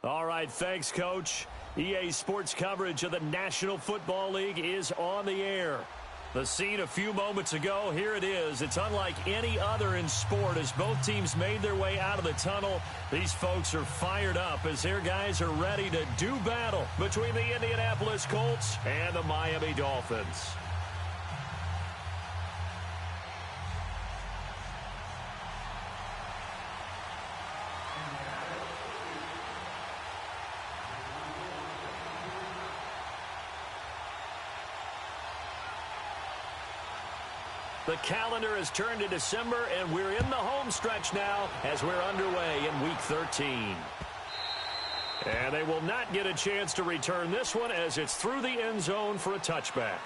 All right, thanks, Coach. EA Sports coverage of the National Football League is on the air. The scene a few moments ago, here it is. It's unlike any other in sport as both teams made their way out of the tunnel. These folks are fired up as their guys are ready to do battle between the Indianapolis Colts and the Miami Dolphins. The calendar has turned to December, and we're in the home stretch now as we're underway in Week 13. And they will not get a chance to return this one as it's through the end zone for a touchback.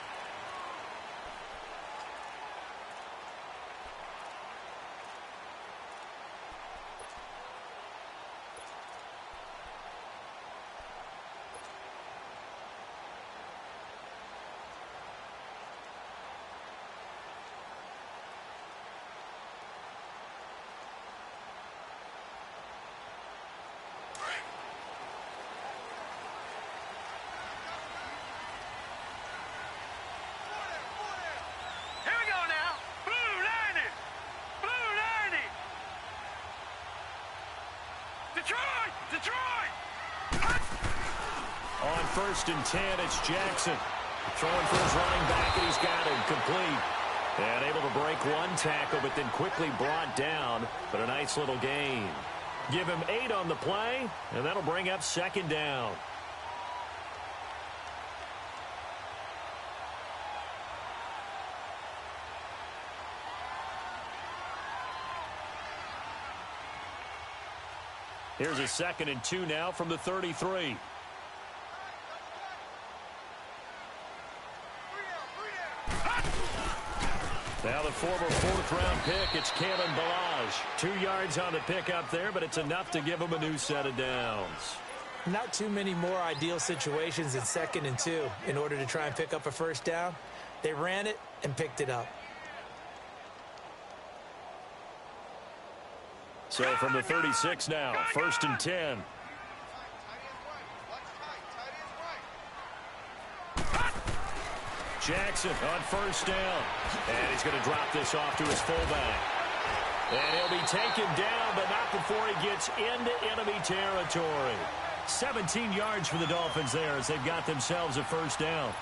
On 1st and 10, it's Jackson. Throwing for his running back, and he's got him complete. And able to break one tackle, but then quickly brought down. But a nice little gain. Give him 8 on the play, and that'll bring up 2nd down. Here's a 2nd and 2 now from the 33. Now the former 4th-round pick, it's Kalen Ballage. 2 yards on the pickup there, but it's enough to give him a new set of downs. Not too many more ideal situations in 2nd and 2 in order to try and pick up a 1st down. They ran it and picked it up. So from the 36 now, 1st and 10. Jackson on 1st down. And he's going to drop this off to his fullback. And he'll be taken down, but not before he gets into enemy territory. 17 yards for the Dolphins there as they've got themselves a 1st down.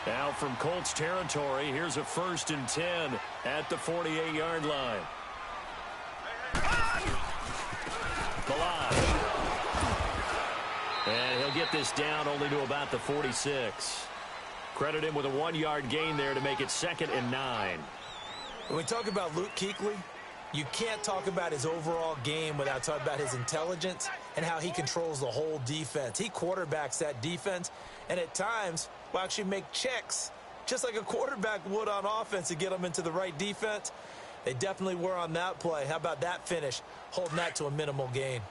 Now from Colts territory, here's a 1st and 10 at the 48-yard line. Ballage. And he'll get this down only to about the 46. Credit him with a 1-yard gain there to make it 2nd and 9. When we talk about Luke Kuechly, you can't talk about his overall game without talking about his intelligence and how he controls the whole defense. He quarterbacks that defense, and at times will actually make checks, just like a quarterback would on offense to get them into the right defense. They definitely were on that play. How about that finish, holding that to a minimal gain?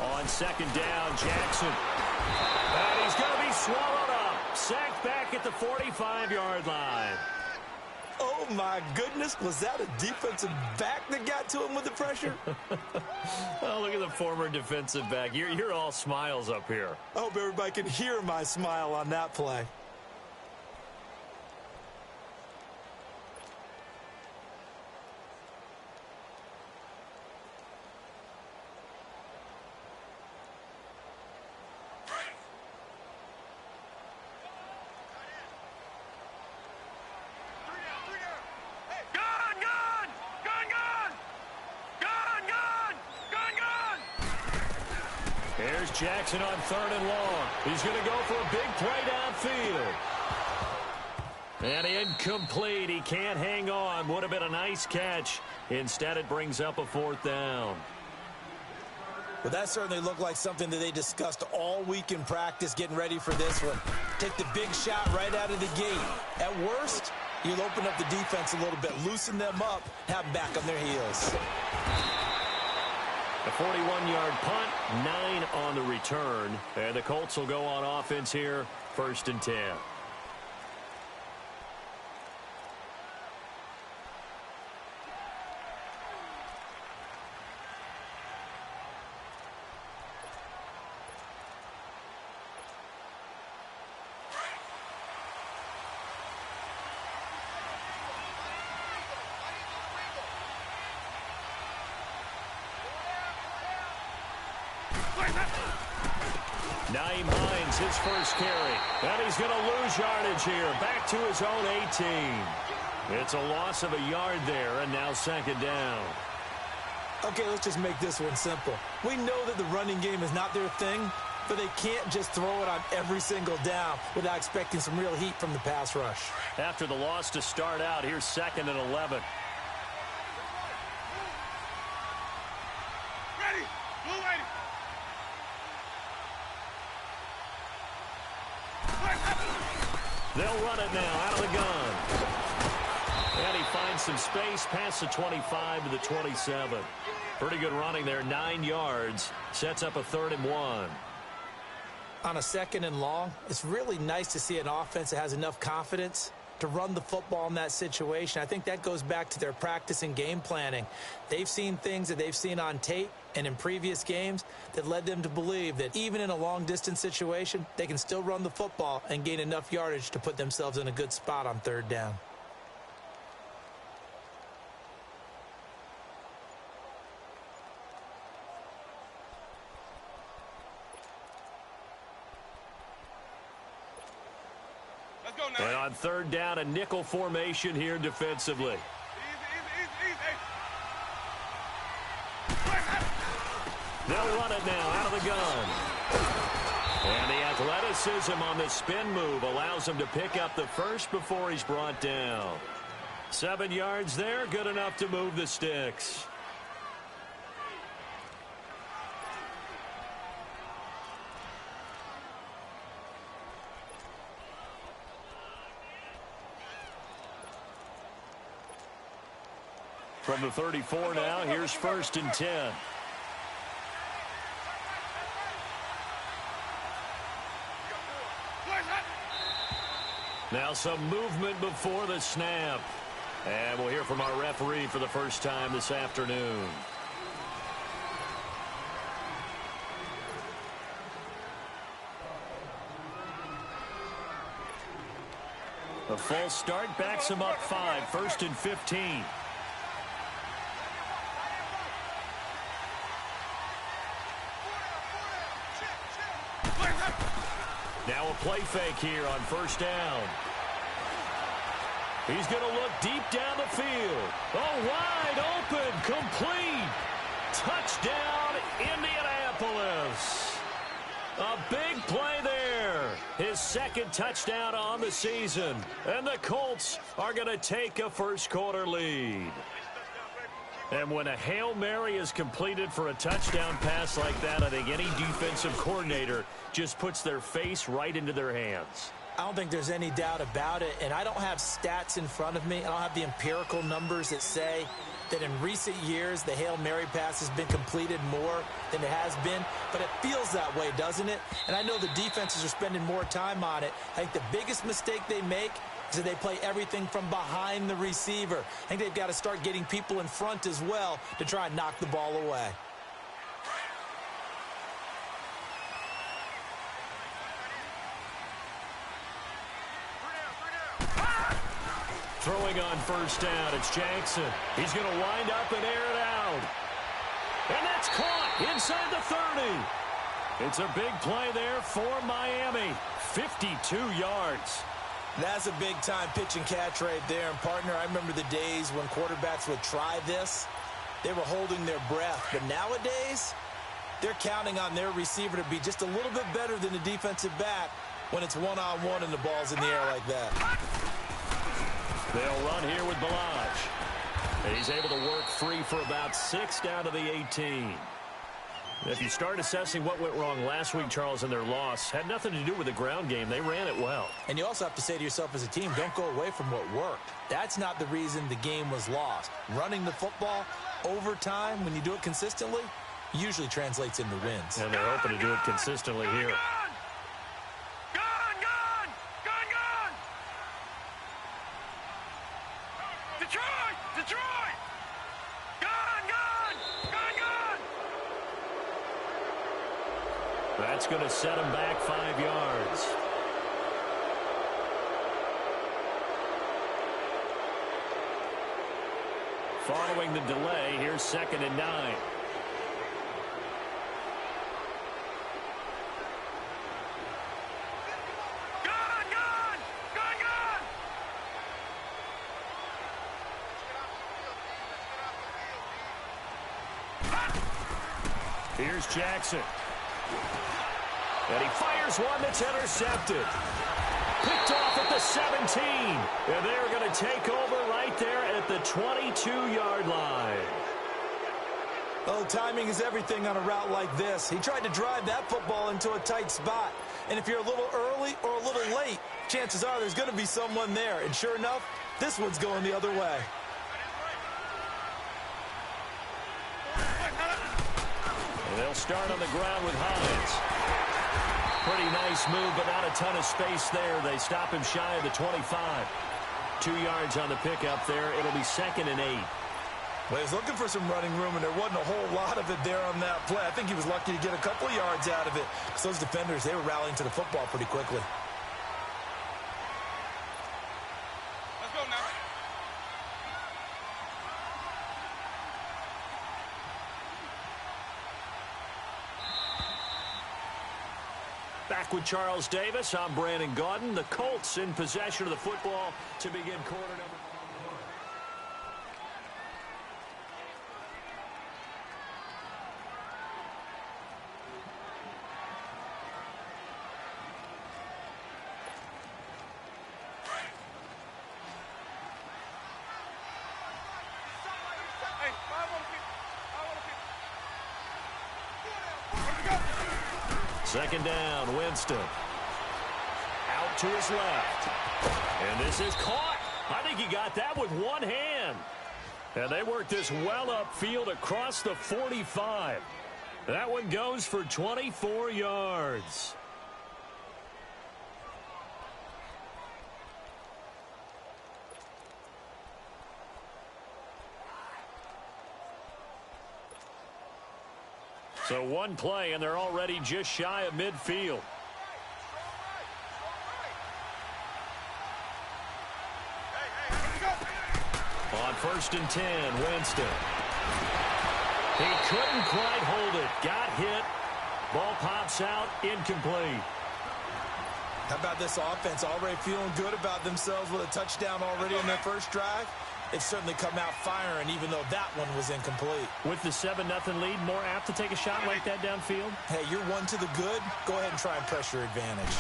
On 2nd down, Jackson. And he's going to be swallowed up. Sacked back at the 45-yard line. Oh, my goodness. Was that a defensive back that got to him with the pressure? Oh, look at the former defensive back. You're all smiles up here. I hope everybody can hear my smile on that play. Here's Jackson on 3rd and long. He's going to go for a big play downfield. And incomplete. He can't hang on. Would have been a nice catch. Instead, it brings up a 4th down. Well, that certainly looked like something that they discussed all week in practice getting ready for this one. Take the big shot right out of the gate. At worst, you'll open up the defense a little bit, loosen them up, have them back on their heels. A 41-yard punt, 9 on the return. And the Colts will go on offense here, 1st and 10. Naeem Hines, his first carry. And he's going to lose yardage here. Back to his own 18. It's a loss of a yard there, and now 2nd down. Okay, let's just make this one simple. We know that the running game is not their thing, but they can't just throw it on every single down without expecting some real heat from the pass rush. After the loss to start out, here's 2nd and 11. They'll run it now out of the gun. And he finds some space past the 25 to the 27. Pretty good running there, 9 yards. Sets up a 3rd and 1. On a 2nd and long, it's really nice to see an offense that has enough confidence to run the football in that situation. I think that goes back to their practice and game planning. They've seen things that they've seen on tape and in previous games that led them to believe that even in a long-distance situation, they can still run the football and gain enough yardage to put themselves in a good spot on 3rd down. And on 3rd down, a nickel formation here defensively. They'll run it now out of the gun. And the athleticism on the spin move allows him to pick up the first before he's brought down. 7 yards there, good enough to move the sticks. From the 34 now, here's 1st and 10. Now some movement before the snap. And we'll hear from our referee for the first time this afternoon. A false start backs him up 5, 1st and 15. Now a play fake here on 1st down. He's going to look deep down the field. Oh, wide open, complete. Touchdown, Indianapolis. A big play there. His 2nd touchdown on the season. And the Colts are going to take a first-quarter lead. And when a Hail Mary is completed for a touchdown pass like that, I think any defensive coordinator just puts their face right into their hands. I don't think there's any doubt about it, and I don't have stats in front of me. I don't have the empirical numbers that say that in recent years the Hail Mary pass has been completed more than it has been, but it feels that way, doesn't it? And I know the defenses are spending more time on it. I think the biggest mistake they make is that they play everything from behind the receiver. I think they've got to start getting people in front as well to try and knock the ball away. Throwing on 1st down, it's Jackson. He's going to wind up and air it out. And that's caught inside the 30. It's a big play there for Miami. 52 yards. That's a big-time pitch and catch right there. And, partner, I remember the days when quarterbacks would try this. They were holding their breath. But nowadays, they're counting on their receiver to be just a little bit better than the defensive back when it's one-on-one and the ball's in the air like that. They'll run here with Balaj. He's able to work free for about 6 down to the 18. If you start assessing what went wrong last week, Charles, in their loss, had nothing to do with the ground game. They ran it well. And you also have to say to yourself as a team, don't go away from what worked. That's not the reason the game was lost. Running the football over time, when you do it consistently, usually translates into wins. And they're hoping to do it consistently here. Detroit! Gone! That's going to set him back 5 yards. Following the delay, here's 2nd and 9. Here's Jackson. And he fires one that's intercepted. Picked off at the 17. And they're going to take over right there at the 22-yard line. Oh, timing is everything on a route like this. He tried to drive that football into a tight spot. And if you're a little early or a little late, chances are there's going to be someone there. And sure enough, this one's going the other way. And they'll start on the ground with Hines. Pretty nice move, but not a ton of space there. They stop him shy of the 25. 2 yards on the pickup there. It'll be 2nd and 8. Well, he was looking for some running room, and there wasn't a whole lot of it there on that play. I think he was lucky to get a couple of yards out of it, because those defenders, they were rallying to the football pretty quickly. Let's go now. Back with Charles Davis. I'm Brandon Gaudin. The Colts in possession of the football to begin quarter number. Second down, Winston. Out to his left. And this is caught. I think he got that with one hand. And they work this well upfield across the 45. That one goes for 24 yards. So one play, and they're already just shy of midfield. On 1st and 10, Winston. He couldn't quite hold it. Got hit. Ball pops out, incomplete. How about this offense already feeling good about themselves with a touchdown already in their first drive? It's certainly come out firing, even though that one was incomplete. With the 7-0 lead, more apt to take a shot like that downfield? Hey, you're one to the good. Go ahead and try and press your advantage.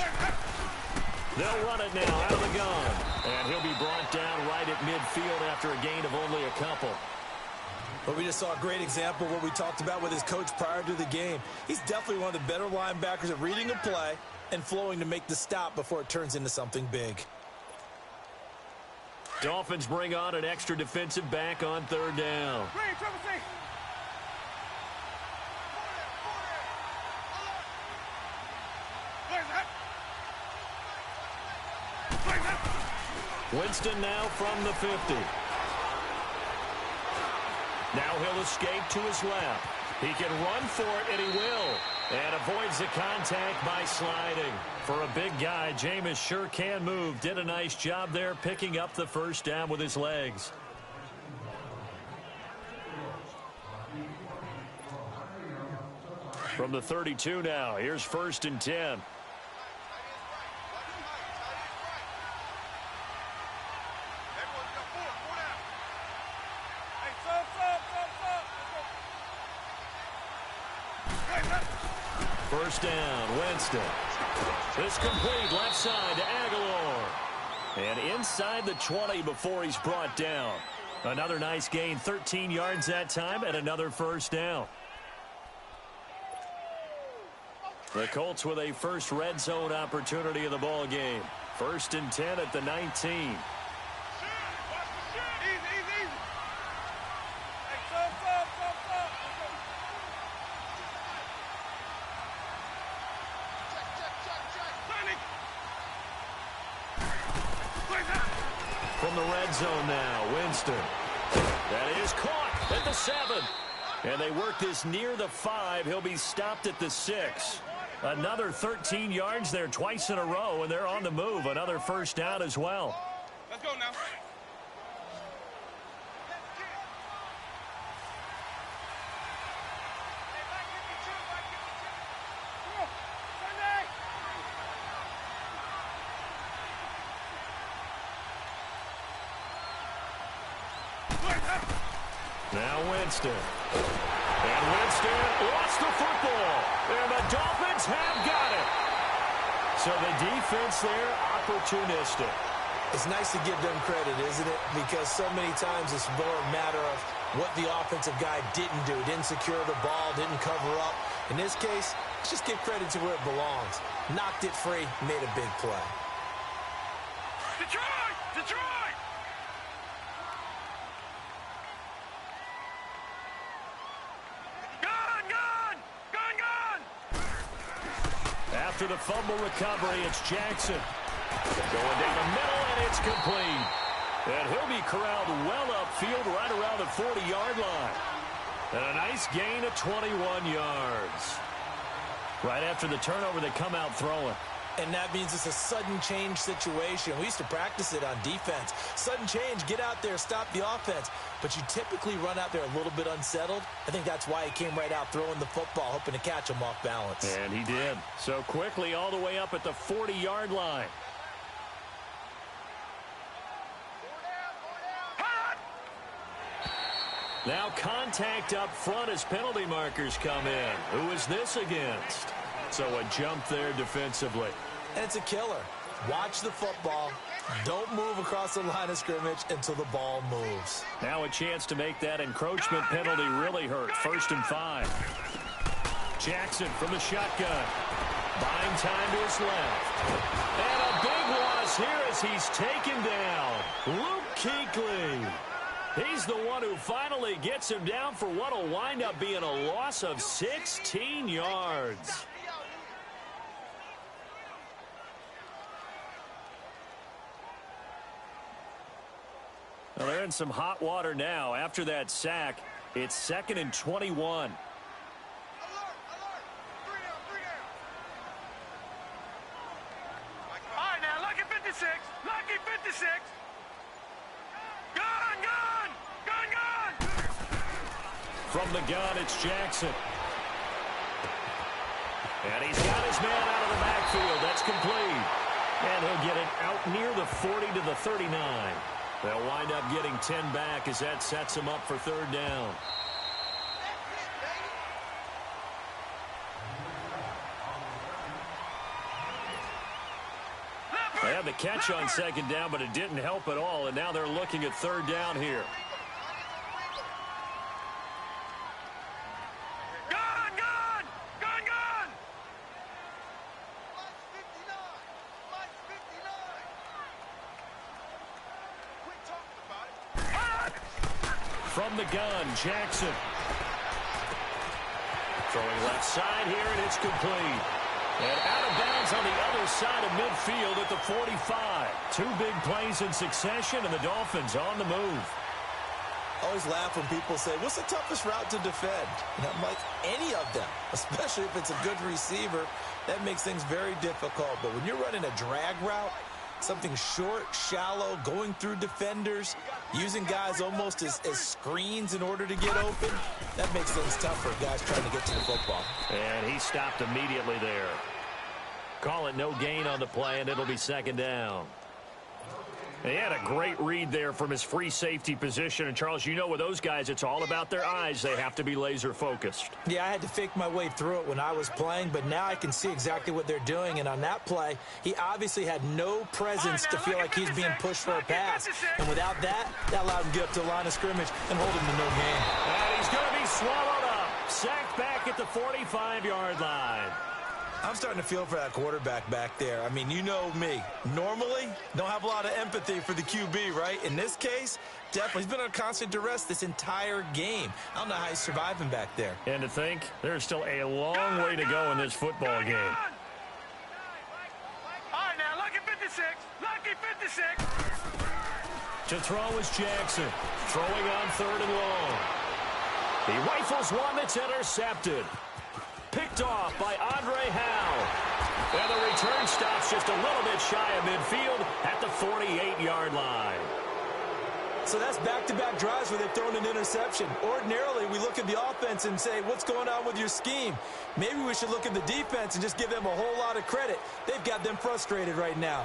They'll run it now out of the gun. And he'll be brought down right at midfield after a gain of only a couple. But we just saw a great example of what we talked about with his coach prior to the game. He's definitely one of the better linebackers at reading a play and flowing to make the stop before it turns into something big. Dolphins bring on an extra defensive back on 3rd down. Winston now from the 50. Now he'll escape to his left. He can run for it, and he will. And avoids the contact by sliding. For a big guy, Jameis sure can move. Did a nice job there picking up the first down with his legs. From the 32 now, here's 1st and 10. First down, Winston. This complete left side to Aguilar. And inside the 20 before he's brought down. Another nice gain, 13 yards that time, and another first down. The Colts with a first red zone opportunity in the ball game. 1st and 10 at the 19. from the red zone now. Winston. That is caught at the 7. And they work this near the 5. He'll be stopped at the 6. Another 13 yards there twice in a row, and they're on the move. Another first down as well. Let's go now. Now Winston. And Winston lost the football. And the Dolphins have got it. So the defense there, opportunistic. It's nice to give them credit, isn't it? Because so many times it's more a matter of what the offensive guy didn't do. Didn't secure the ball, didn't cover up. In this case, let's just give credit to where it belongs. Knocked it free, made a big play. Detroit! Detroit! After the fumble recovery, it's Jackson. Going down the middle, and it's complete. And he'll be corralled well upfield right around the 40-yard line. And a nice gain of 21 yards. Right after the turnover, they come out throwing. And that means it's a sudden change situation. We used to practice it on defense. Sudden change, get out there, stop the offense. But you typically run out there a little bit unsettled. I think that's why he came right out throwing the football, hoping to catch him off balance. And he did. So quickly all the way up at the 40-yard line. Now contact up front as penalty markers come in. Who is this against? So a jump there defensively. And it's a killer. Watch the football. Don't move across the line of scrimmage until the ball moves. Now a chance to make that encroachment penalty really hurt. 1st and 5. Jackson from the shotgun. Buying time to his left. And a big loss here as he's taken down. Luke Kuechly. He's the one who finally gets him down for what will wind up being a loss of 16 yards. Well, they're in some hot water now. After that sack, it's 2nd and 21. All right, now, lucky 56. Lucky 56. Gun, gun, gun, gun. From the gun, it's Jackson. And he's got his man out of the backfield. That's complete. And he'll get it out near the 40 to the 39. They'll wind up getting 10 back as that sets them up for 3rd down. They had the catch on 2nd down, but it didn't help at all, and now they're looking at 3rd down here. Gun, gun, gun, gun. From the gun, Jackson. Throwing left side here, and it's complete. And out of bounds on the other side of midfield at the 45. 2 big plays in succession, and the Dolphins on the move. I always laugh when people say, what's the toughest route to defend? And I'm like, any of them, especially if it's a good receiver. That makes things very difficult. But when you're running a drag route, something short, shallow, going through defenders, using guys almost as screens in order to get open, that makes things tough for guys trying to get to the football. And he stopped immediately there. Call it no gain on the play, and it'll be 2nd down. He had a great read there from his free safety position. And, Charles, you know with those guys, it's all about their eyes. They have to be laser-focused. Yeah, I had to fake my way through it when I was playing, but now I can see exactly what they're doing. And on that play, he obviously had no presence to feel like he's being pushed for a pass. And without that, that allowed him to get up to the line of scrimmage and hold him to no gain. And he's going to be swallowed up. Sacked back at the 45-yard line. I'm starting to feel for that quarterback back there. I mean, you know me. Normally, don't have a lot of empathy for the QB, right? In this case, definitely. He's been under constant duress this entire game. I don't know how he's surviving back there. And to think, there's still a long way to go in this football game. All right, now, lucky 56. Lucky 56. To throw is Jackson. Throwing on 3rd and long. He rifles one that's intercepted. Picked off by Andre Howe. And the return stops just a little bit shy of midfield at the 48-yard line. So that's back-to-back drives where they've thrown an interception. Ordinarily, we look at the offense and say, what's going on with your scheme? Maybe we should look at the defense and just give them a whole lot of credit. They've got them frustrated right now.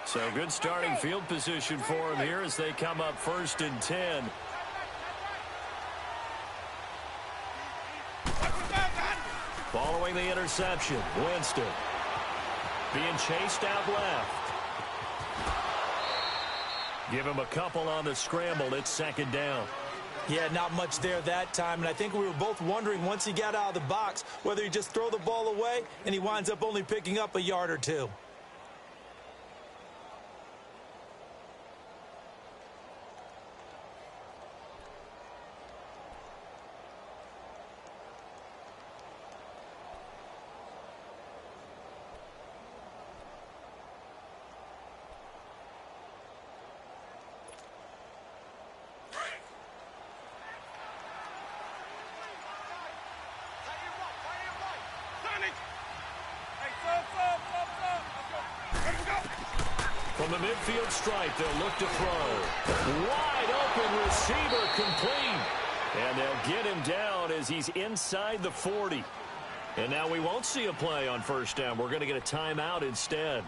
So good starting field position for them here as they come up 1st and 10. Following the interception, Winston being chased out left. Give him a couple on the scramble. It's 2nd down. Yeah, not much there that time, and I think we were both wondering once he got out of the box whether he just throw the ball away and he winds up only picking up a yard or two. From the midfield stripe, they'll look to throw. Wide open receiver complete. And they'll get him down as he's inside the 40. And now we won't see a play on 1st down. We're going to get a timeout instead,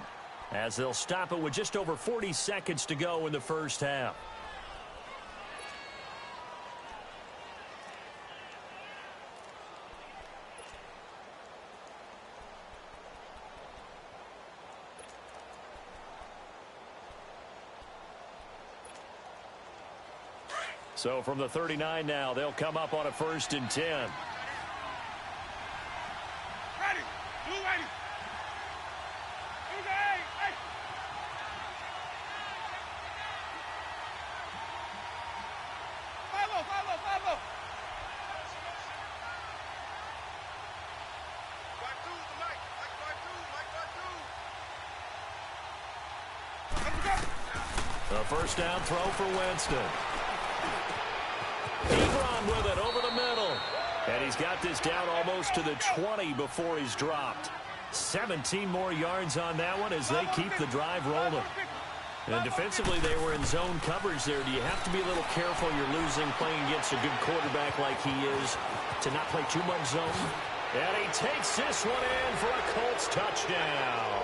as they'll stop it with just over 40 seconds to go in the 1st half. So from the 39 now, they'll come up on a 1st and 10. Ready. Blue ready. Hey. Follow. Back two with the mic. A 1st down throw for Winston. Ebron with it over the middle. And he's got this down almost to the 20 before he's dropped. 17 more yards on that one as they keep the drive rolling. And defensively, they were in zone coverage there. Do you have to be a little careful? You're losing playing against a good quarterback like he is to not play too much zone. And he takes this one in for a Colts touchdown.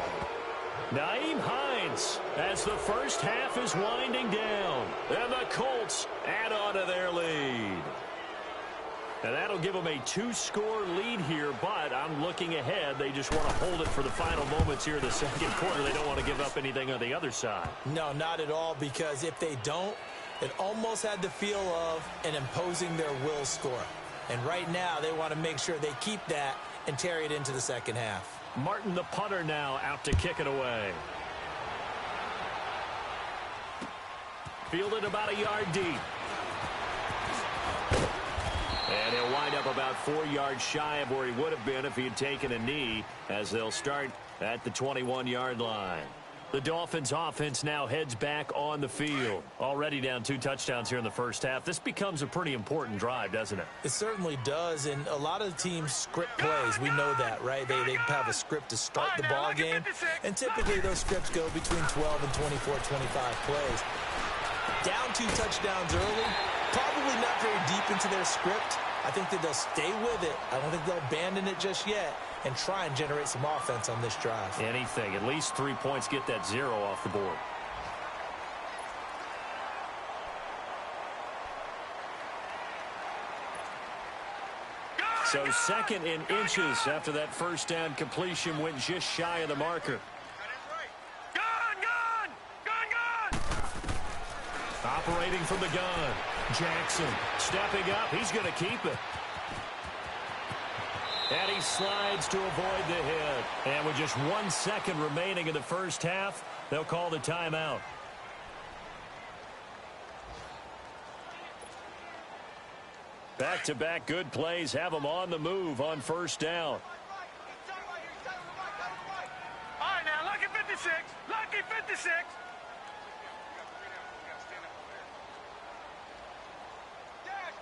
Nyheim Hines as the 1st half is winding down. And the Colts add on to their lead. And that'll give them a 2-score lead here, but I'm looking ahead. They just want to hold it for the final moments here in the 2nd quarter. They don't want to give up anything on the other side. No, not at all, because if they don't, it almost had the feel of an imposing their will score. And right now, they want to make sure they keep that and carry it into the 2nd half. Martin, the punter, now out to kick it away. Fielded about a yard deep. And he'll wind up about 4 yards shy of where he would have been if he had taken a knee, as they'll start at the 21-yard line. The Dolphins offense now heads back on the field. Already down 2 touchdowns here in the 1st half. This becomes a pretty important drive, doesn't it? It certainly does, and a lot of the teams script plays. We know that, right? They have a script to start the ball game, and typically those scripts go between 12 and 24, 25 plays. Down 2 touchdowns early, probably not very deep into their script. I think that they'll stay with it. I don't think they'll abandon it just yet and try and generate some offense on this drive. Anything. At least 3 points, get that 0 off the board. So 2nd in inches after that 1st down completion went just shy of the marker. Operating from the gun. Jackson stepping up. He's going to keep it. And he slides to avoid the hit. And with just 1 second remaining in the 1st half, they'll call the timeout. Back-to-back good plays have them on the move on 1st down. 56. Dash,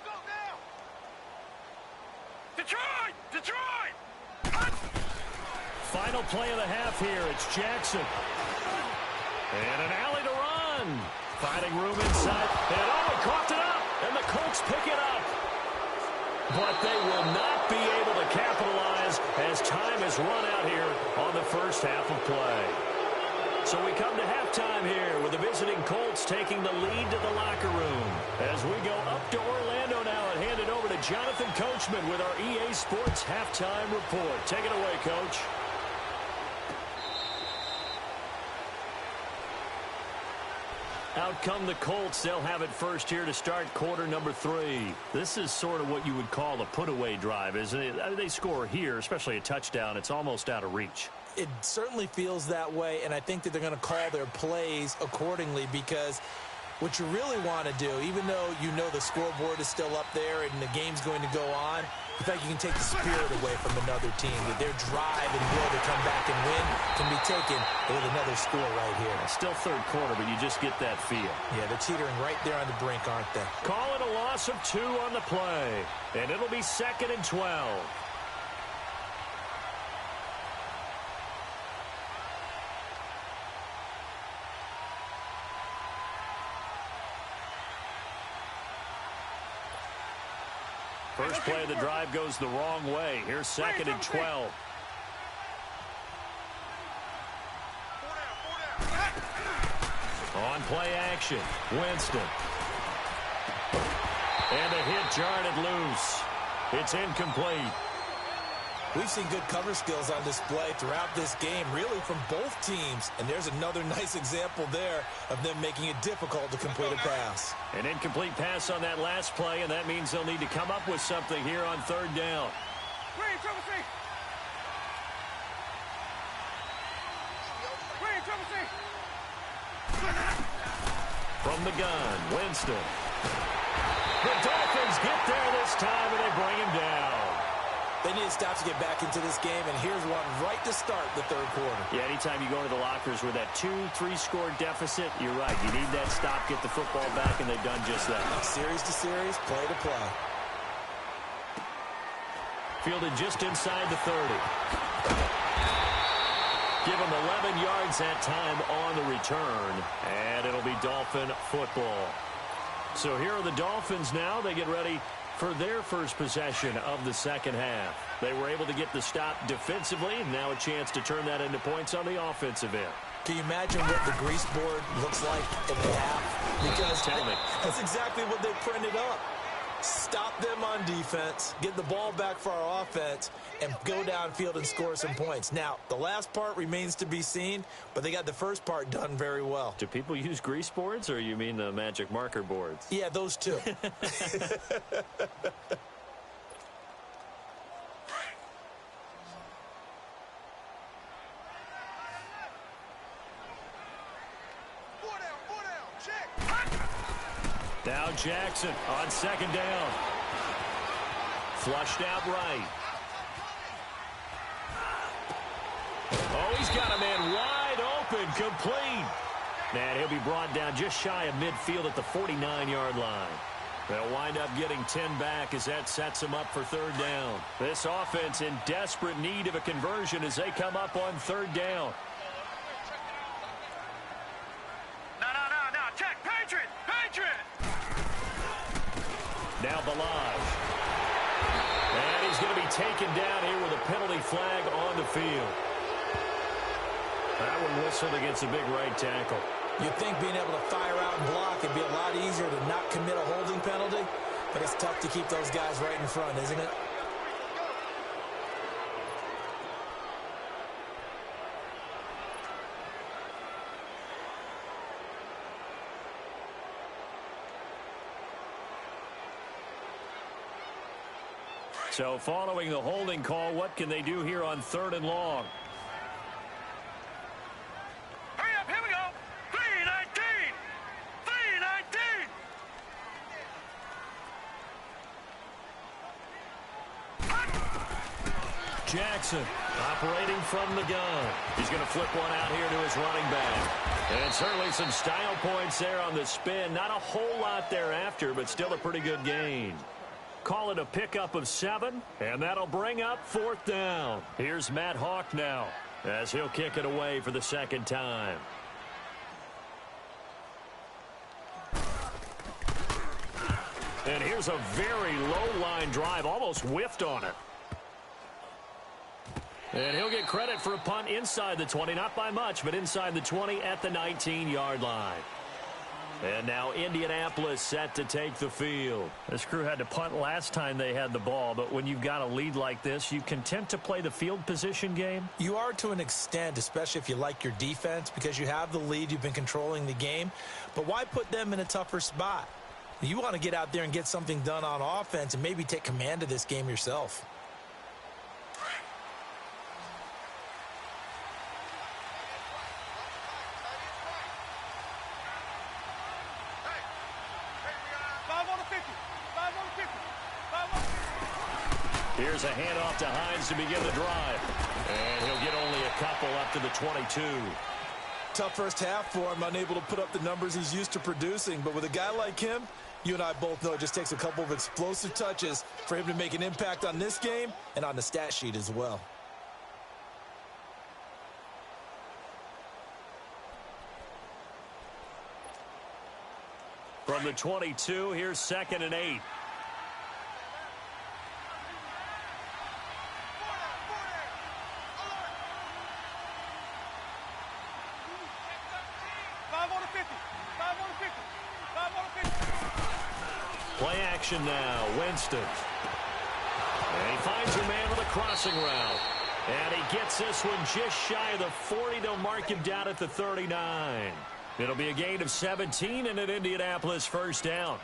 go now. Detroit! Final play of the half here. It's Jackson. And an alley to run. Finding room inside. And he coughed it up. And the Colts pick it up. But they will not be able to capitalize as time has run out here on the first half of play. So we come to halftime here with the visiting Colts taking the lead to the locker room. As we go up to Orlando now and hand it over to Jonathan Coachman with our EA Sports Halftime Report. Take it away, Coach. Out come the Colts. They'll have it first here to start quarter number 3. This is sort of what you would call a put-away drive, isn't it? They score here, especially a touchdown. It's almost out of reach. It certainly feels that way, and I think that they're going to call their plays accordingly because what you really want to do, even though you know the scoreboard is still up there and the game's going to go on, in fact, you can take the spirit away from another team. That their drive and will to come back and win can be taken with another score right here. Still third quarter, but you just get that feel. Yeah, they're teetering right there on the brink, aren't they? Call it a loss of 2 on the play, and it'll be 2nd and 12. First play of the drive goes the wrong way. Here's 2nd and 12. On play action, Winston. And a hit jarred it loose. It's incomplete. We've seen good cover skills on display throughout this game, really from both teams. And there's another nice example there of them making it difficult to complete a pass. An incomplete pass on that last play, and that means they'll need to come up with something here on 3rd down. From the gun, Winston. The Dolphins get there this time, and they bring him down. They need to stop to get back into this game, and here's one right to start the 3rd quarter. Yeah, anytime you go into the lockers with that 2-3 score deficit, you're right. You need that stop, get the football back, and they've done just that. Series to series, play to play. Fielded just inside the 30. Give him 11 yards that time on the return, and it'll be Dolphin football. So here are the Dolphins now. They get ready for their first possession of the second half. They were able to get the stop defensively, and now a chance to turn that into points on the offensive end. Can you imagine what the grease board looks like in the half? Because Tell me. that's exactly what they printed up. Stop them on defense, get the ball back for our offense, and go downfield and score some points. Now, the last part remains to be seen, but they got the first part done very well. Do people use grease boards, or you mean the magic marker boards? Yeah, those two. Now Jackson on 2nd down. Flushed out right. Oh, he's got a man wide open, complete. And he'll be brought down just shy of midfield at the 49-yard line. They'll wind up getting 10 back as that sets them up for 3rd down. This offense in desperate need of a conversion as they come up on 3rd down. No. Check. Patriot. Now Balaj. And he's going to be taken down here with a penalty flag on the field. That one whistled against a big right tackle. You'd think being able to fire out and block would be a lot easier to not commit a holding penalty, but it's tough to keep those guys right in front, isn't it? So following the holding call, what can they do here on 3rd and long? Hurry up, here we go. 319. Jackson Operating from the gun. He's going to flip one out here to his running back. And certainly some style points there on the spin. Not a whole lot thereafter, but still a pretty good gain. Call it a pickup of 7, and that'll bring up 4th down. Here's Matt Hawk now as he'll kick it away for the second time. And here's a very low line drive, almost whiffed on it. And he'll get credit for a punt inside the 20, not by much, but inside the 20 at the 19-yard line. And now Indianapolis set to take the field. This crew had to punt last time they had the ball, but when you've got a lead like this, you content to play the field position game? You are to an extent, especially if you like your defense, because you have the lead, you've been controlling the game. But why put them in a tougher spot? You want to get out there and get something done on offense and maybe take command of this game yourself. Here's a handoff to Hines to begin the drive. And he'll get only a couple up to the 22. Tough first half for him, unable to put up the numbers he's used to producing. But with a guy like him, you and I both know it just takes a couple of explosive touches for him to make an impact on this game and on the stat sheet as well. From the 22, here's 2nd and 8. Play action now, Winston. And he finds a man with a crossing route. And he gets this one just shy of the 40. They'll mark him down at the 39. It'll be a gain of 17 and an Indianapolis first down.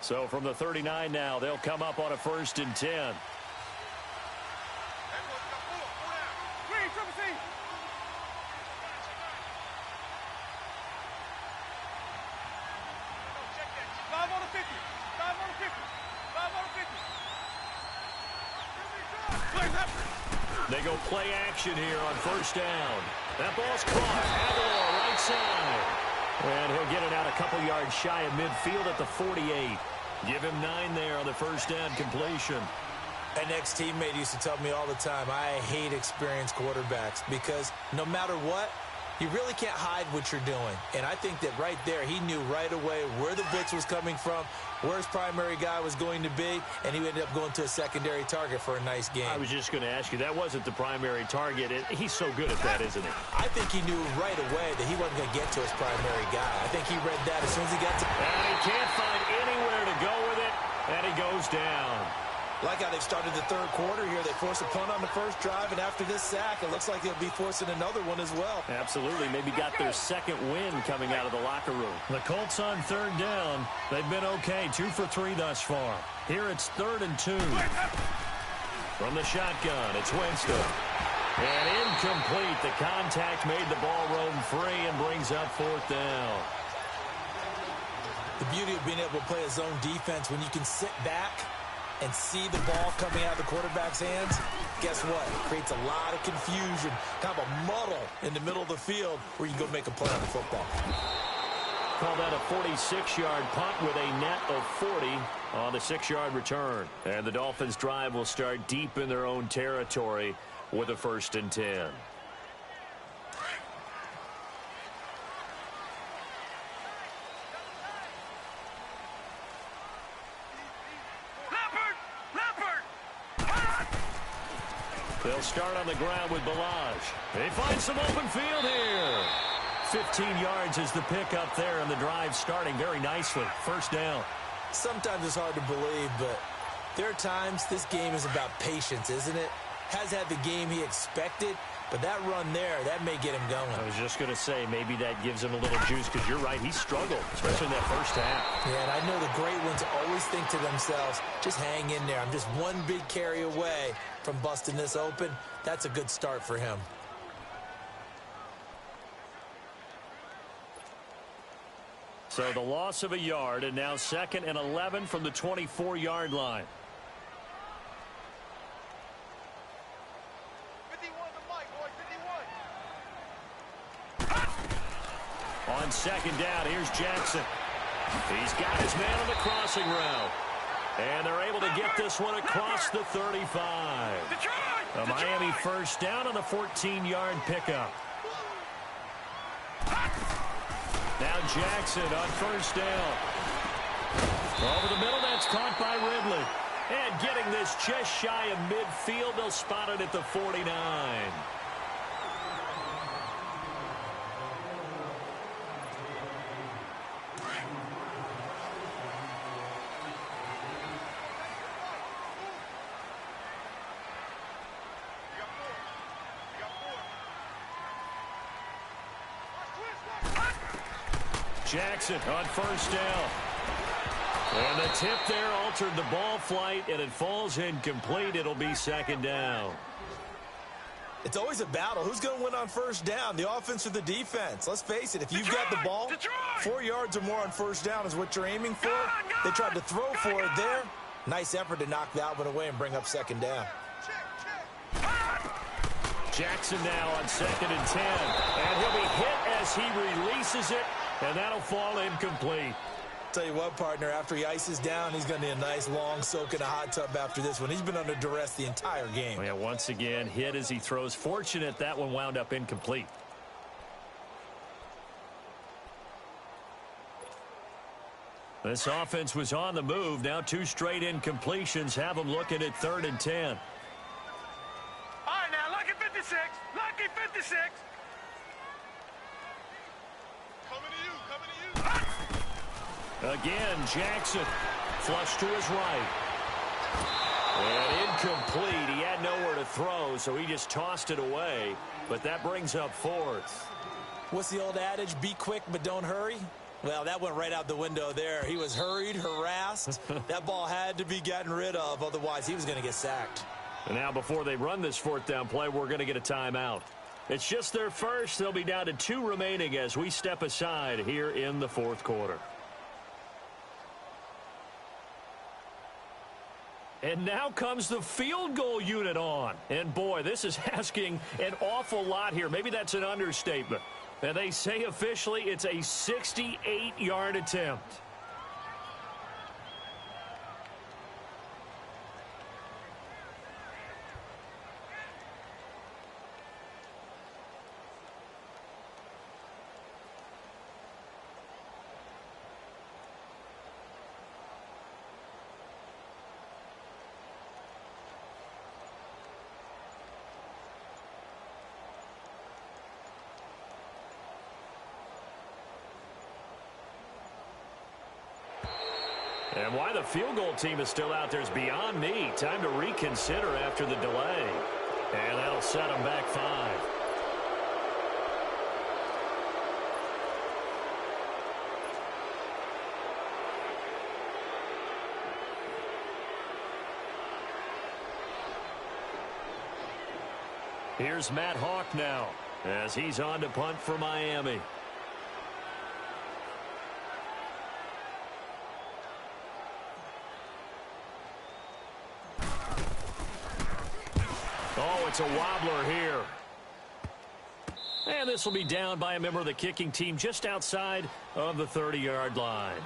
So from the 39 now, they'll come up on a 1st and 10. They go play action here on 1st down. That ball's caught. Aguilar right side. And he'll get it out a couple yards shy of midfield at the 48. Give him 9 there on the 1st down completion. An ex-teammate used to tell me all the time, I hate experienced quarterbacks because no matter what, you really can't hide what you're doing. And I think that right there, he knew right away where the blitz was coming from, where his primary guy was going to be, and he ended up going to a secondary target for a nice game. I was just going to ask you, that wasn't the primary target. He's so good at that, isn't he? I think he knew right away that he wasn't going to get to his primary guy. I think he read that as soon as he got to... And he can't find anywhere to go with it, and he goes down. Like how they've started the 3rd quarter here. They force a punt on the first drive, and after this sack, it looks like they'll be forcing another one as well. Absolutely. Maybe got their 2nd win coming out of the locker room. The Colts on 3rd down. They've been okay. 2 for 3 thus far. Here it's 3rd and 2. From the shotgun, it's Winston. And incomplete. The contact made the ball roam free and brings up 4th down. The beauty of being able to play a zone defense when you can sit back and see the ball coming out of the quarterback's hands, guess what? It creates a lot of confusion, kind of a muddle in the middle of the field where you can go make a play on the football. Call that a 46-yard punt with a net of 40 on the 6-yard return. And the Dolphins' drive will start deep in their own territory with a 1st and 10. They'll start on the ground with Balaj. They find some open field here. 15 yards is the pickup there, and the drive starting very nicely. 1st down. Sometimes it's hard to believe, but there are times this game is about patience, isn't it? Has had the game he expected, but that run there, that may get him going. I was just going to say, maybe that gives him a little juice, because you're right, he struggled, especially in that first half. Yeah, and I know the great ones always think to themselves, just hang in there. I'm just one big carry away from busting this open. That's a good start for him. So the loss of a yard, and now 2nd and 11 from the 24-yard line. On second down, here's Jackson. He's got his man on the crossing route. And they're able to get this one across the 35. A Miami first down on the 14-yard pickup. Now Jackson on first down. Over the middle, that's caught by Ridley. And getting this just shy of midfield, they'll spot it at the 49. Jackson on first down. And the tip there altered the ball flight, and it falls incomplete. It'll be second down. It's always a battle. Who's going to win on first down, the offense or the defense? Let's face it, if you've got the ball, 4 yards or more on first down is what you're aiming for. They tried to throw for it there. Nice effort to knock that one away and bring up second down. Jackson now on second and 10. And he'll be hit as he releases it, and that'll fall incomplete. Tell you what, partner, after he ices down, he's going to need a nice long soak in a hot tub after this one. He's been under duress the entire game. Well, yeah, once again, hit as he throws. Fortunate that one wound up incomplete. This offense was on the move. Now 2 straight incompletions have them looking at 3rd and 10. All right, now, lucky 56. Lucky 56. Coming to you. Again, Jackson flush to his right. And incomplete. He had nowhere to throw, so he just tossed it away. But that brings up 4th. What's the old adage? Be quick, but don't hurry. Well, that went right out the window there. He was hurried, harassed. That ball had to be gotten rid of, otherwise he was going to get sacked. And now before they run this 4th down play, we're going to get a timeout. It's just their first. They'll be down to 2 remaining as we step aside here in the 4th quarter. And now comes the field goal unit on. And, boy, this is asking an awful lot here. Maybe that's an understatement. And they say officially it's a 68-yard attempt. And why the field goal team is still out there is beyond me. Time to reconsider after the delay. And that'll set them back 5. Here's Matt Hawk now as he's on to punt for Miami. Oh, it's a wobbler here. And this will be down by a member of the kicking team just outside of the 30-yard line.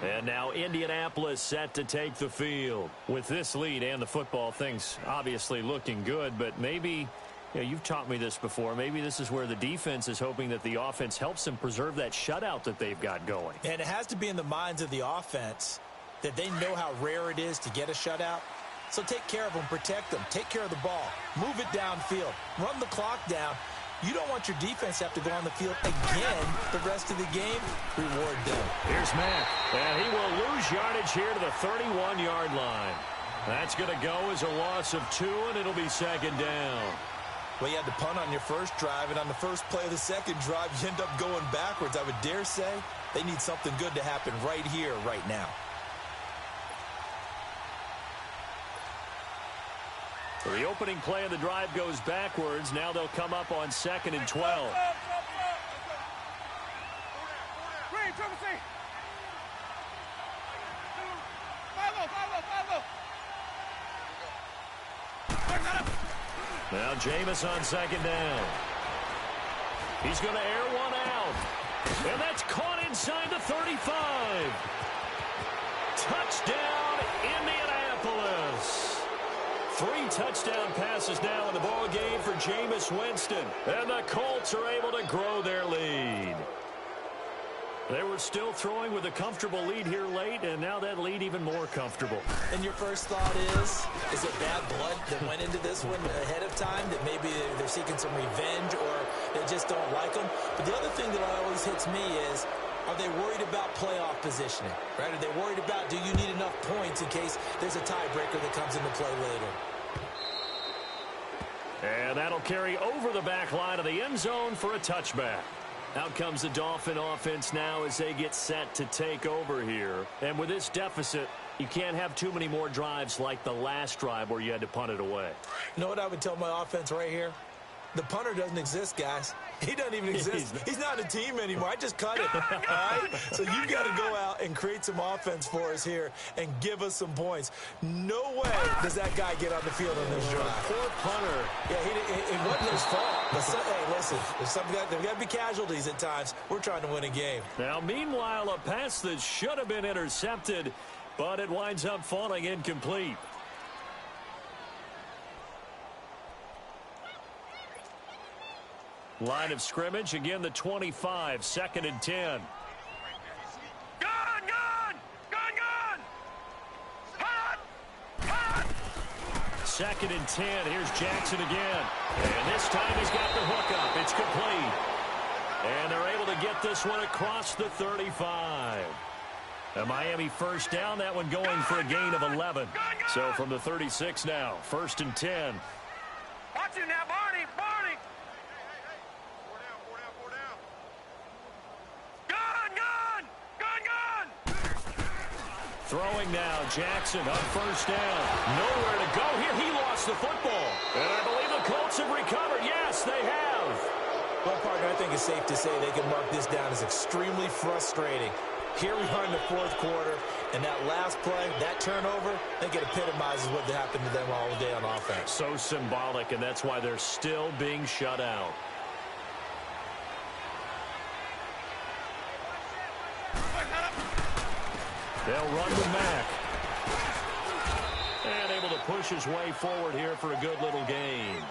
And now Indianapolis set to take the field. With this lead and the football, things obviously looking good, but maybe, you've taught me this before, maybe this is where the defense is hoping that the offense helps them preserve that shutout that they've got going. And it has to be in the minds of the offense that they know how rare it is to get a shutout. So take care of them, protect them, take care of the ball, move it downfield, run the clock down. You don't want your defense to have to go on the field again the rest of the game. Reward them. Here's Matt, and he will lose yardage here to the 31-yard line. That's going to go as a loss of 2, and it'll be second down. Well, you had to punt on your first drive, and on the first play of the second drive, you end up going backwards. I would dare say they need something good to happen right here, right now. So the opening play of the drive goes backwards. Now they'll come up on 2nd and 12. Now Jameis on second down. He's going to air one out. And that's caught inside the 35. Touchdown, Indianapolis. 3 touchdown passes now in the ball game for Jameis Winston. And the Colts are able to grow their lead. They were still throwing with a comfortable lead here late, and now that lead even more comfortable. And your first thought is it bad blood that went into this one ahead of time, that maybe they're seeking some revenge or they just don't like them? But the other thing that always hits me is, are they worried about playoff positioning? Right? Are they worried about, do you need enough points in case there's a tiebreaker that comes into play later? And that'll carry over the back line of the end zone for a touchback. Out comes the Dolphin offense now as they get set to take over here. And with this deficit, you can't have too many more drives like the last drive where you had to punt it away. You know what I would tell my offense right here? The punter doesn't exist, guys. He doesn't even exist. He's not a team anymore. I just cut it. All right? So you've got to go out and create some offense for us here and give us some points. No way does that guy get on the field on this drive. Poor punter. Yeah, it wasn't his fault. But hey, listen, there's got to be casualties at times. We're trying to win a game. Now, meanwhile, a pass that should have been intercepted, but it winds up falling incomplete. Line of scrimmage, again the 25, 2nd and 10. Gun! 2nd and 10, here's Jackson again. And this time he's got the hook up, it's complete. And they're able to get this one across the 35. A Miami first down, that one going for a gain of 11. So from the 36 now, 1st and 10. Watch it now, Barney! Throwing now, Jackson on 1st down. Nowhere to go here. He lost the football. And I believe the Colts have recovered. Yes, they have. Well, partner, I think it's safe to say they can mark this down as extremely frustrating. Here we are in the 4th quarter, and that last play, that turnover, I think it epitomizes what happened to them all day on offense. So symbolic, and that's why they're still being shut out. They'll run with Mack. And able to push his way forward here for a good little gain.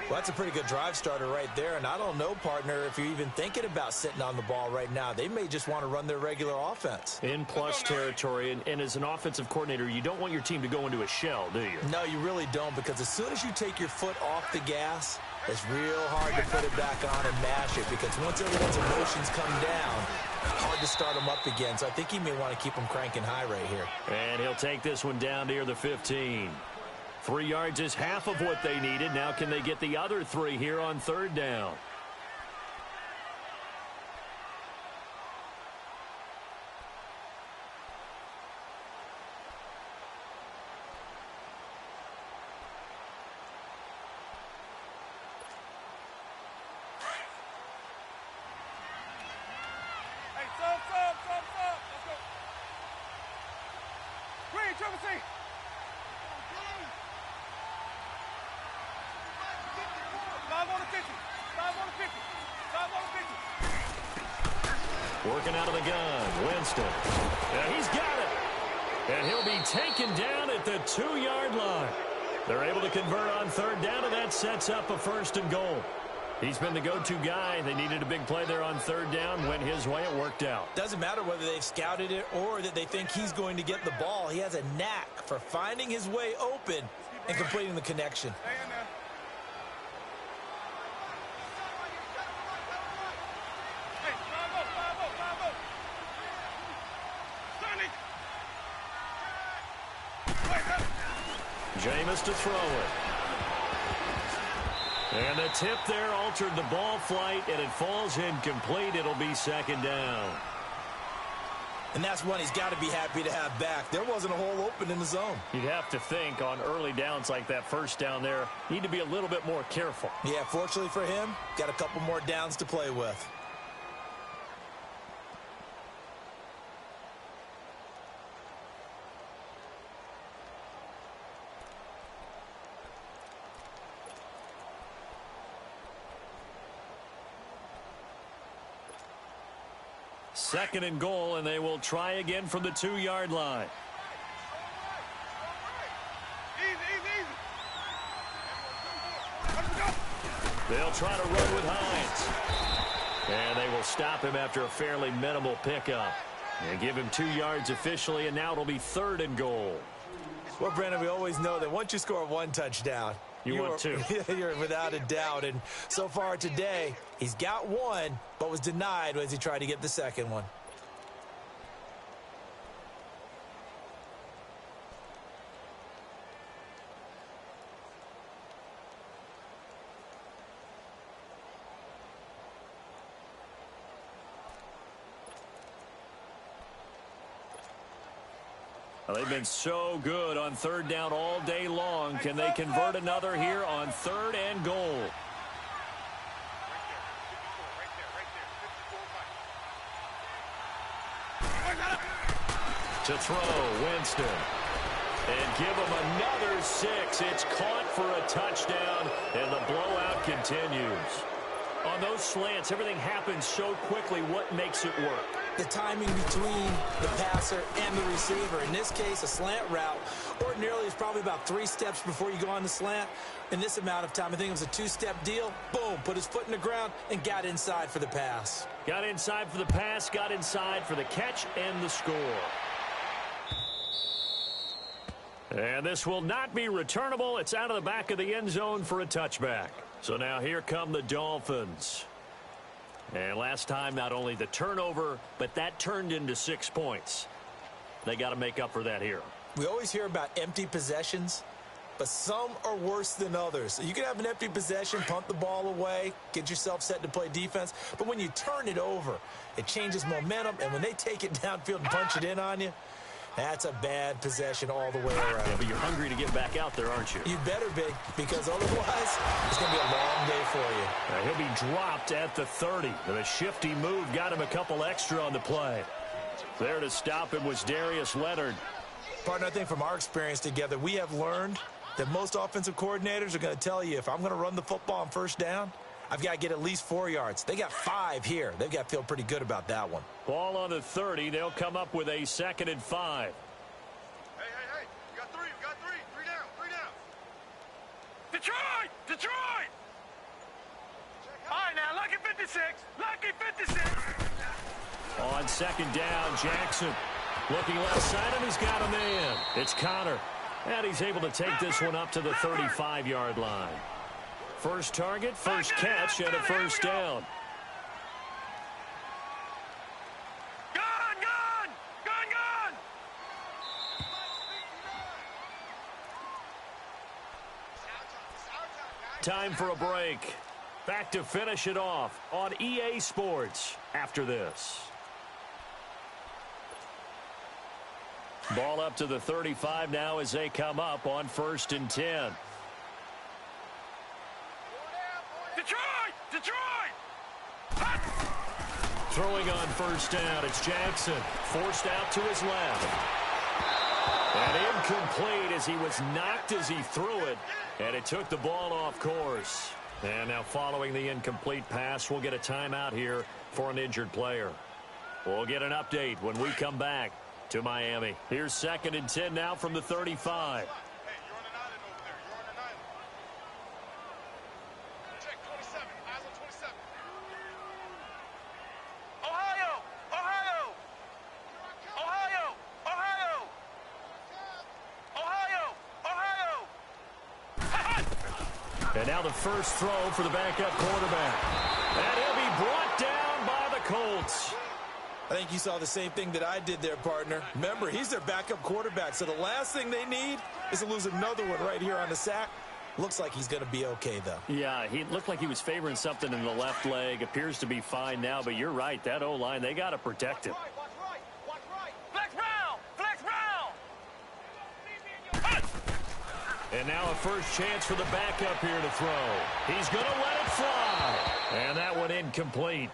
Well, that's a pretty good drive starter right there. And I don't know, partner, if you're even thinking about sitting on the ball right now. They may just want to run their regular offense. In plus territory. And as an offensive coordinator, you don't want your team to go into a shell, do you? No, you really don't. Because as soon as you take your foot off the gas, it's real hard to put it back on and mash it. Because once everyone's emotions come down, hard to start them up again. So I think he may want to keep them cranking high right here. And he'll take this one down near the 15. 3 yards is half of what they needed. Now can they get the other 3 here on 3rd down? Hey, sub. Let's go. Green, Triple C. 5 on the 50. 5 on the 50. 5 on the 50. Working out of the gun, Winston. Yeah, he's got it. And he'll be taken down at the 2-yard line. They're able to convert on 3rd down, and that sets up a 1st and goal. He's been the go-to guy. They needed a big play there on 3rd down. Went his way. It worked out. Doesn't matter whether they've scouted it or that they think he's going to get the ball. He has a knack for finding his way open and completing the connection. Hang in there. Hey, 5-0. Sonny. Jameis to throw it. And the tip there altered the ball flight, and it falls incomplete. It'll be 2nd down. And that's one he's got to be happy to have back. There wasn't a hole open in the zone. You'd have to think on early downs like that 1st down there, need to be a little bit more careful. Yeah, fortunately for him, got a couple more downs to play with. 2nd and goal, and they will try again from the 2-yard line. They'll try to run with Hines. And they will stop him after a fairly minimal pickup. And give him 2 yards officially, and now it'll be 3rd and goal. Well, Brandon, we always know that once you score 1 touchdown, you want 2. You're without a doubt. And so far today, he's got 1, but was denied as he tried to get the 2nd one. Well, they've been so good on 3rd down all day long. Can they convert another here on 3rd and goal? To throw, Winston. And give him another 6. It's caught for a touchdown, and the blowout continues. On those slants, everything happens so quickly. What makes it work? The timing between the passer and the receiver. In this case, a slant route ordinarily is probably about 3 steps before you go on the slant. In this amount of time, I think it was a 2-step deal. Boom, put his foot in the ground and got inside for the pass. Got inside for the pass, got inside for the catch and the score. And this will not be returnable. It's out of the back of the end zone for a touchback. So now here come the Dolphins. And last time, not only the turnover, but that turned into 6 points. They got to make up for that here. We always hear about empty possessions, but some are worse than others. So you can have an empty possession, punt the ball away, get yourself set to play defense. But when you turn it over, it changes momentum. And when they take it downfield and punch it in on you, that's a bad possession all the way around. Yeah, but you're hungry to get back out there, aren't you? You better be, because otherwise it's going to be a long day for you. He'll be dropped at the 30. And a shifty move got him a couple extra on the play. There to stop him was Darius Leonard. Partner, I think from our experience together, we have learned that most offensive coordinators are going to tell you, if I'm going to run the football on 1st down, I've got to get at least 4 yards. They got 5 here. They've got to feel pretty good about that one. Ball on the 30. They'll come up with a 2nd and 5. Hey. You got 3. You got 3. 3 down. 3 down. Detroit! All right, now, lucky 56. Lucky 56. On 2nd down, Jackson. Looking left side, and he's got him in. It's Connor. And he's able to take this one up to the 35-yard line. First target, first catch, and a 1st down. Gone! Time for a break. Back to finish it off on EA Sports after this. Ball up to the 35 now as they come up on 1st and 10. Detroit! Throwing on 1st down, it's Jackson. Forced out to his left. And incomplete as he was knocked as he threw it. And it took the ball off course. And now following the incomplete pass, we'll get a timeout here for an injured player. We'll get an update when we come back to Miami. Here's 2nd and 10 now from the 35. And now the first throw for the backup quarterback. And he'll be brought down by the Colts. I think you saw the same thing that I did there, partner. Remember, he's their backup quarterback, so the last thing they need is to lose another one right here on the sack. Looks like he's going to be okay, though. Yeah, he looked like he was favoring something in the left leg. Appears to be fine now, but you're right. That O-line, they got to protect him. And now a first chance for the backup here to throw. He's going to let it fly. And that one incomplete.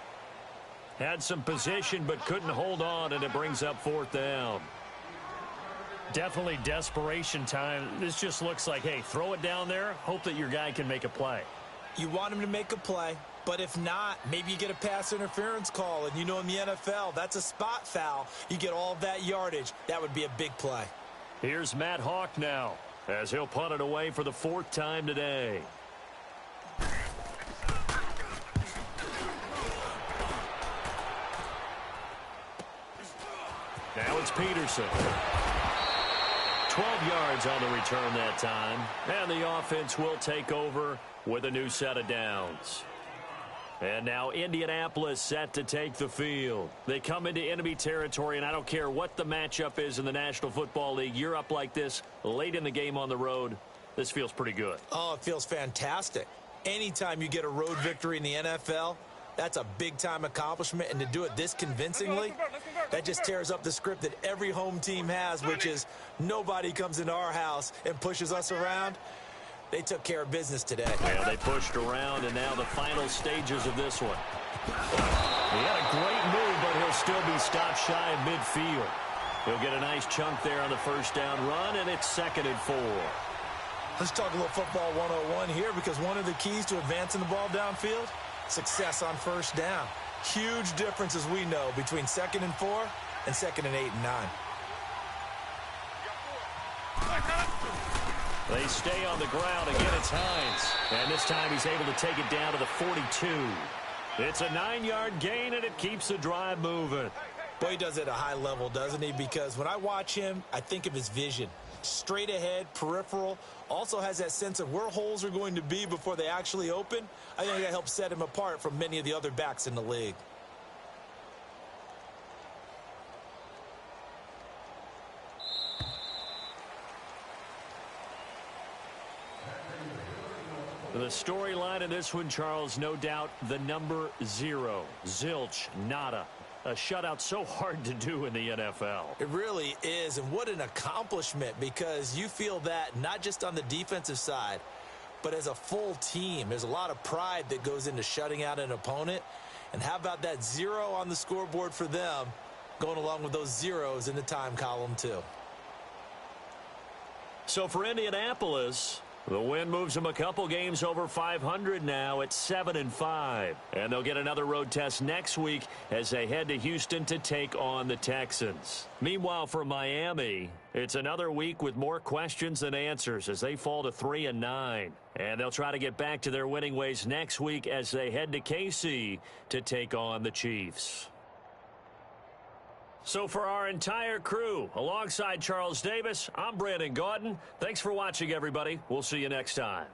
Had some position but couldn't hold on, and it brings up 4th down. Definitely desperation time. This just looks like, hey, throw it down there, hope that your guy can make a play. You want him to make a play, But if not, maybe you get a pass interference call, and you know in the NFL, that's a spot foul. You get all of that yardage. That would be a big play. Here's Matt Hawk now, as he'll punt it away for the 4th time today. Now it's Peterson. 12 yards on the return that time. And the offense will take over with a new set of downs. And now Indianapolis set to take the field. They come into enemy territory, and I don't care what the matchup is in the National Football League. You're up like this late in the game on the road. This feels pretty good. Oh, it feels fantastic. Anytime you get a road victory in the NFL, that's a big-time accomplishment, and to do it this convincingly, that just tears up the script that every home team has, which is nobody comes into our house and pushes us around. They took care of business today. Well, they pushed around, and now the final stages of this one. He had a great move, but he'll still be stopped shy of midfield. He'll get a nice chunk there on the first down run, and it's 2nd and 4. Let's talk a little football 101 here, because one of the keys to advancing the ball downfield, success on first down. Huge difference, as we know, between 2nd and 4 and 2nd and 8 and 9. They stay on the ground. Again, it's Hines. And this time he's able to take it down to the 42. It's a 9-yard gain, and it keeps the drive moving. Boy, he does it at a high level, doesn't he? Because when I watch him, I think of his vision. Straight ahead, peripheral, also has that sense of where holes are going to be before they actually open. I think that helps set him apart from many of the other backs in the league. The storyline in this one, Charles, no doubt the number 0. Zilch, nada. A shutout so hard to do in the NFL. It really is, and what an accomplishment, because you feel that not just on the defensive side, but as a full team. There's a lot of pride that goes into shutting out an opponent, and how about that 0 on the scoreboard for them, going along with those zeros in the time column too. So for Indianapolis, the win moves them a couple games over 500 now at 7 and 5. And they'll get another road test next week as they head to Houston to take on the Texans. Meanwhile, for Miami, it's another week with more questions than answers as they fall to 3 and 9. And they'll try to get back to their winning ways next week as they head to KC to take on the Chiefs. So for our entire crew, alongside Charles Davis, I'm Brandon Gaudin. Thanks for watching, everybody. We'll see you next time.